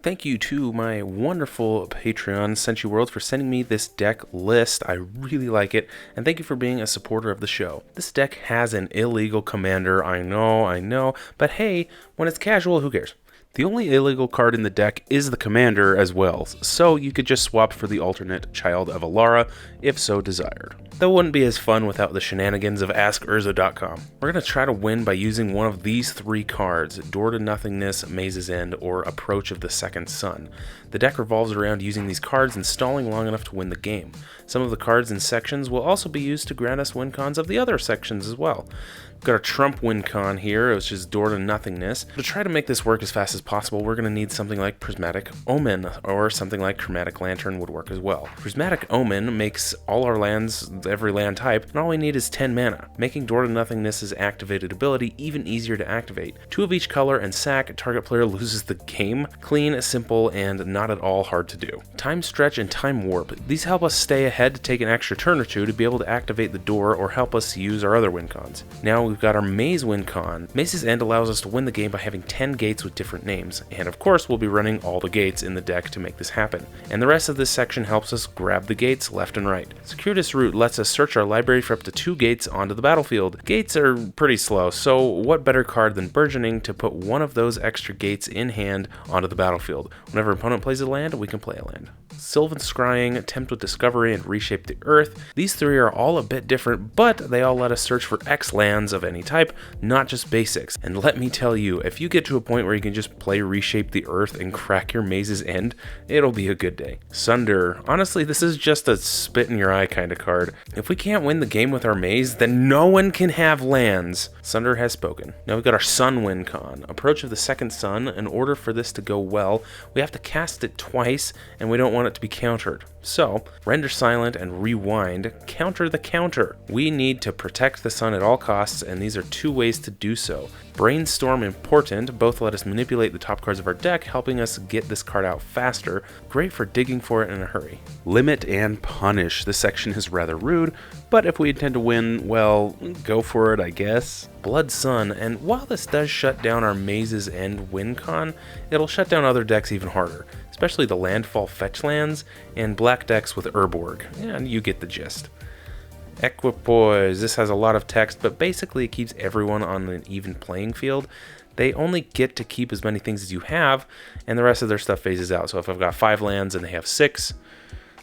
Thank you to my wonderful Patreon, senshiworld, for sending me this deck list. I really like it, and thank you for being a supporter of the show. This deck has an illegal commander, I know, but hey, when it's casual, who cares? The only illegal card in the deck is the commander as well, so you could just swap for the alternate Child of Alara if so desired. That wouldn't be as fun without the shenanigans of AskUrza.com. We're going to try to win by using one of these three cards: Door to Nothingness, Maze's End, or Approach of the Second Sun. The deck revolves around using these cards and stalling long enough to win the game. Some of the cards and sections will also be used to grant us win cons of the other sections as well. We've got a Trump win con here, which is Door to Nothingness. To try to make this work as fast as possible, we're going to need something like Prismatic Omen, or something like Chromatic Lantern would work as well. Prismatic Omen makes all our lands, every land type, and all we need is 10 mana, making Door to Nothingness's activated ability even easier to activate. 2 of each color and sack, target player loses the game. Clean, simple, and not at all hard to do. Time Stretch and Time Warp. These help us stay ahead to take an extra turn or two to be able to activate the door or help us use our other win cons. Now we've got our Maze win con. Maze's End allows us to win the game by having 10 gates with different names, and of course we'll be running all the gates in the deck to make this happen. And the rest of this section helps us grab the gates left and right. Circuitous Route lets us search our library for up to 2 gates onto the battlefield. Gates are pretty slow, so what better card than Burgeoning to put one of those extra gates in hand onto the battlefield. Whenever an opponent plays a land, we can play a land. Sylvan Scrying, Tempt with Discovery, and Reshape the Earth. These three are all a bit different, but they all let us search for X lands of any type, not just basics. And let me tell you, if you get to a point where you can just play Reshape the Earth and crack your Maze's End, it'll be a good day. Sunder. Honestly, this is just a spit in your eye kind of card. If we can't win the game with our maze, then no one can have lands. Sunder has spoken. Now we've got our Sun win con. Approach of the Second Sun. In order for this to go well, we have to cast it twice, and we don't want it to be countered. So, render silent and rewind, counter the counter. We need to protect the sun at all costs, and these are 2 ways to do so. Brainstorm important, both let us manipulate the top cards of our deck, helping us get this card out faster. Great for digging for it in a hurry. Limit and Punish. This section is rather rude, but if we intend to win, well, go for it, I guess. Blood Sun, and while this does shut down our Maze's End win con, it'll shut down other decks even harder, especially the landfall fetch lands and black decks with Urborg, and you get the gist. Equipoise. This has a lot of text, but basically it keeps everyone on an even playing field. They only get to keep as many things as you have, and the rest of their stuff phases out. So if I've got 5 lands and they have 6,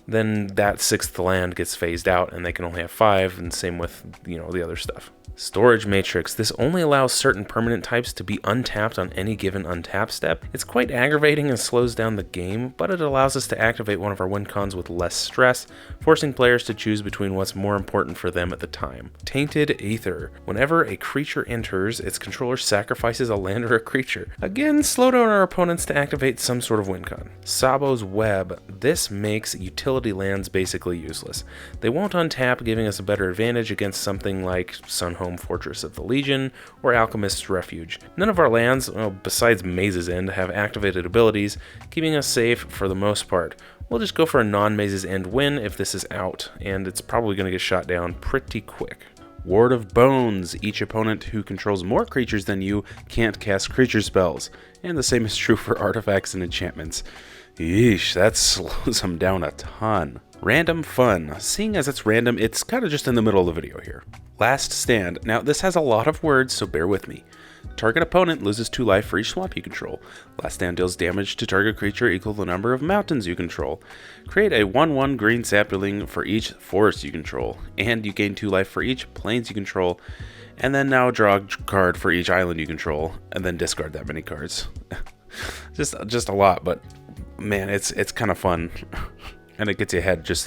then that 6th land gets phased out and they can only have 5, and same with, the other stuff. Storage Matrix. This only allows certain permanent types to be untapped on any given untap step. It's quite aggravating and slows down the game, but it allows us to activate one of our win cons with less stress, forcing players to choose between what's more important for them at the time. Tainted Aether. Whenever a creature enters, its controller sacrifices a land or a creature. Again, slow down our opponents to activate some sort of win con. Sabo's Web. This makes utility lands basically useless. They won't untap, giving us a better advantage against something like Sunhome Fortress of the Legion, or Alchemist's Refuge. None of our lands, besides Maze's End, have activated abilities, keeping us safe for the most part. We'll just go for a non-Maze's End win if this is out, and it's probably going to get shot down pretty quick. Ward of Bones. Each opponent who controls more creatures than you can't cast creature spells, and the same is true for artifacts and enchantments. Yeesh, that slows them down a ton. Random Fun. Seeing as it's random, it's kind of just in the middle of the video here. Last Stand. Now, this has a lot of words, so bear with me. Target opponent loses 2 life for each swamp you control. Last Stand deals damage to target creature equal to the number of mountains you control. Create a 1/1 green sapling for each forest you control, and you gain 2 life for each plains you control. And then now draw a card for each island you control, and then discard that many cards. just a lot, but man, it's kind of fun. And it gets you ahead just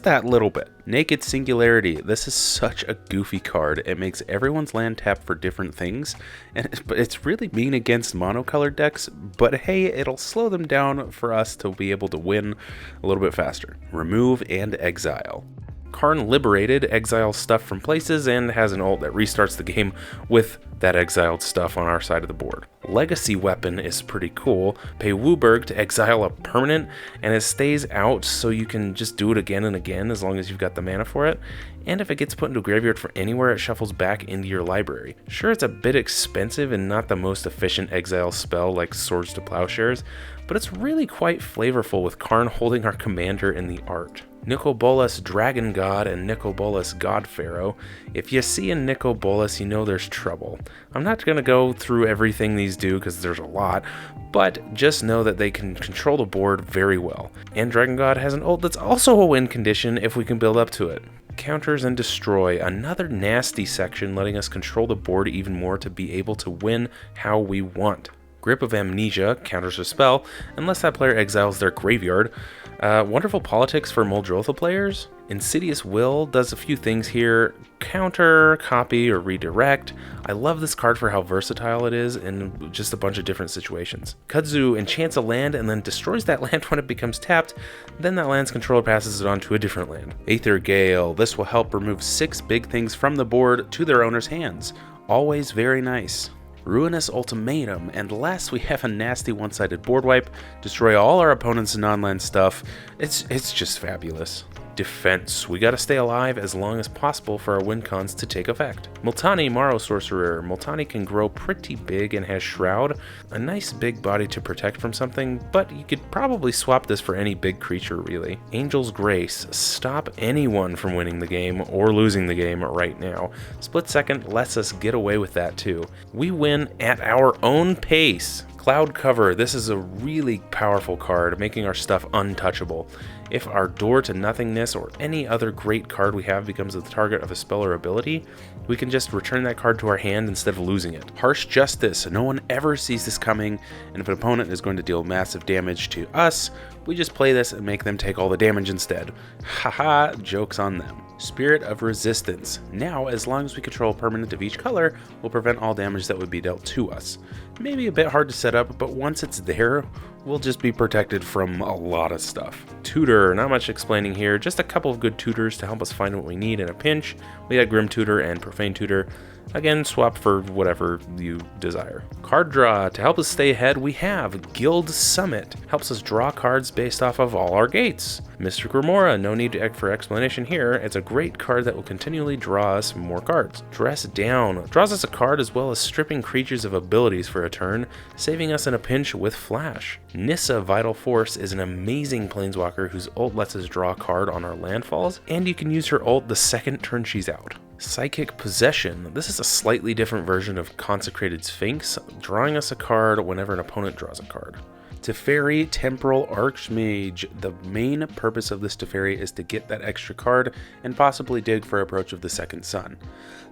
that little bit. Naked Singularity. This is such a goofy card. It makes everyone's land tap for different things, but it's really mean against monocolored decks, but hey, it'll slow them down for us to be able to win a little bit faster. Remove and Exile. Karn Liberated exiles stuff from places and has an ult that restarts the game with that exiled stuff on our side of the board. Legacy Weapon is pretty cool. Pay Wooburg to exile a permanent, and it stays out so you can just do it again and again as long as you've got the mana for it. And if it gets put into a graveyard from anywhere, it shuffles back into your library. Sure, it's a bit expensive and not the most efficient exile spell like Swords to Plowshares, but it's really quite flavorful with Karn holding our commander in the art. Nicobolas Dragon God and Nicobolas God Pharaoh. If you see a Nicobolas, you know there's trouble. I'm not going to go through everything these do because there's a lot, but just know that they can control the board very well. And Dragon God has an ult that's also a win condition if we can build up to it. Counters and Destroy, another nasty section letting us control the board even more to be able to win how we want. Grip of Amnesia counters a spell unless that player exiles their graveyard. Wonderful Politics for Muldrotha players. Insidious Will does a few things here. Counter, copy, or redirect. I love this card for how versatile it is in just a bunch of different situations. Kudzu enchants a land and then destroys that land when it becomes tapped. Then that land's controller passes it on to a different land. Aether Gale. This will help remove 6 big things from the board to their owner's hands. Always very nice. Ruinous Ultimatum, and last we have a nasty one-sided board wipe. Destroy all our opponent's non-land stuff. It's just fabulous. Defense. We gotta stay alive as long as possible for our win cons to take effect. Multani Morrow Sorcerer. Multani can grow pretty big and has Shroud. A nice big body to protect from something, but you could probably swap this for any big creature really. Angel's Grace. Stop anyone from winning the game or losing the game right now. Split Second lets us get away with that too. We win at our own pace. Cloud Cover. This is a really powerful card, making our stuff untouchable. If our Door to Nothingness or any other great card we have becomes the target of a spell or ability, we can just return that card to our hand instead of losing it. Harsh Justice. No one ever sees this coming, and if an opponent is going to deal massive damage to us, we just play this and make them take all the damage instead. Haha, joke's on them. Spirit of Resistance. Now, as long as we control a permanent of each color, we'll prevent all damage that would be dealt to us. Maybe a bit hard to set up, but once it's there, we'll just be protected from a lot of stuff. Tutor, not much explaining here, just a couple of good tutors to help us find what we need in a pinch. We got Grim Tutor and Profane Tutor. Again, swap for whatever you desire. Card draw. To help us stay ahead, we have Guild Summit. Helps us draw cards based off of all our gates. Mystic Remora. No need for explanation here. It's a great card that will continually draw us more cards. Dress Down. Draws us a card as well as stripping creatures of abilities for a turn, saving us in a pinch with Flash. Nissa Vital Force is an amazing planeswalker whose ult lets us draw a card on our landfalls, and you can use her ult the second turn she's out. Psychic Possession. This is a slightly different version of Consecrated Sphinx, drawing us a card whenever an opponent draws a card. Teferi Temporal Archmage. The main purpose of this Teferi is to get that extra card and possibly dig for Approach of the Second Sun.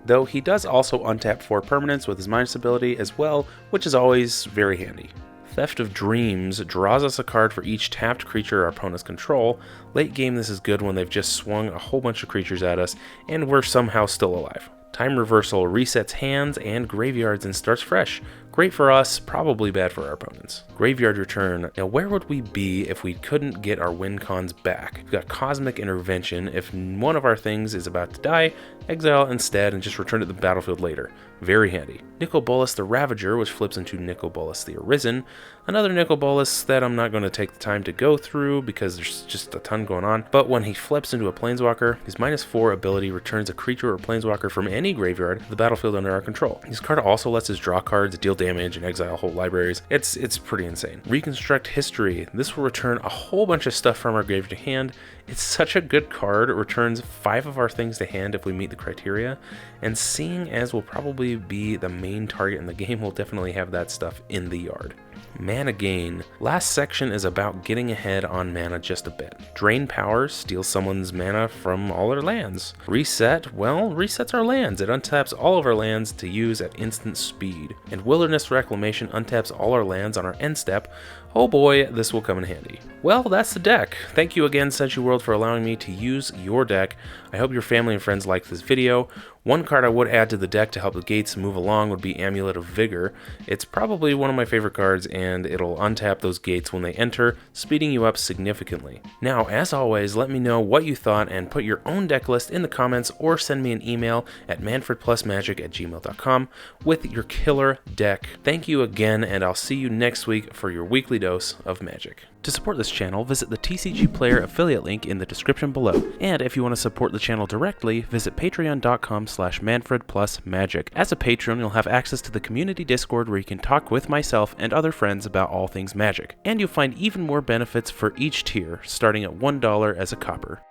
Though he does also untap 4 permanents with his Minus ability as well, which is always very handy. Theft of Dreams draws us a card for each tapped creature our opponents control. Late game, this is good when they've just swung a whole bunch of creatures at us and we're somehow still alive. Time Reversal resets hands and graveyards and starts fresh. Great for us, probably bad for our opponents. Graveyard Return. Now where would we be if we couldn't get our win cons back? We've got Cosmic Intervention. If one of our things is about to die, exile instead and just return to the battlefield later. Very handy. Nicobolas the Ravager, which flips into Nicobolas the Arisen. Another Nicobolas that I'm not going to take the time to go through because there's just a ton going on. But when he flips into a Planeswalker, his -4 ability returns a creature or Planeswalker from any graveyard to the battlefield under our control. This card also lets us draw cards, deal damage, and exile whole libraries. It's pretty insane. Reconstruct History. This will return a whole bunch of stuff from our graveyard to hand. It's such a good card. It returns 5 of our things to hand if we meet the criteria. And seeing as we'll probably be the main target in the game, we'll definitely have that stuff in the yard. Mana Gain. Last section is about getting ahead on mana just a bit. Drain Power steals someone's mana from all their lands. Reset, well, resets our lands. It untaps all of our lands to use at instant speed. And Wilderness Reclamation untaps all our lands on our end step. Oh boy, this will come in handy. Well, that's the deck. Thank you again, senshiworld, for allowing me to use your deck. I hope your family and friends liked this video. One card I would add to the deck to help the gates move along would be Amulet of Vigor. It's probably one of my favorite cards, and it'll untap those gates when they enter, speeding you up significantly. Now, as always, let me know what you thought and put your own deck list in the comments, or send me an email at manfredplusmagic@gmail.com with your killer deck. Thank you again, and I'll see you next week for your weekly dose of magic. To support this channel, visit the TCGplayer affiliate link in the description below. And if you want to support the channel directly, visit patreon.com/manfredplusmagic. As a patron, you'll have access to the community Discord where you can talk with myself and other friends about all things magic. And you'll find even more benefits for each tier, starting at $1 as a copper.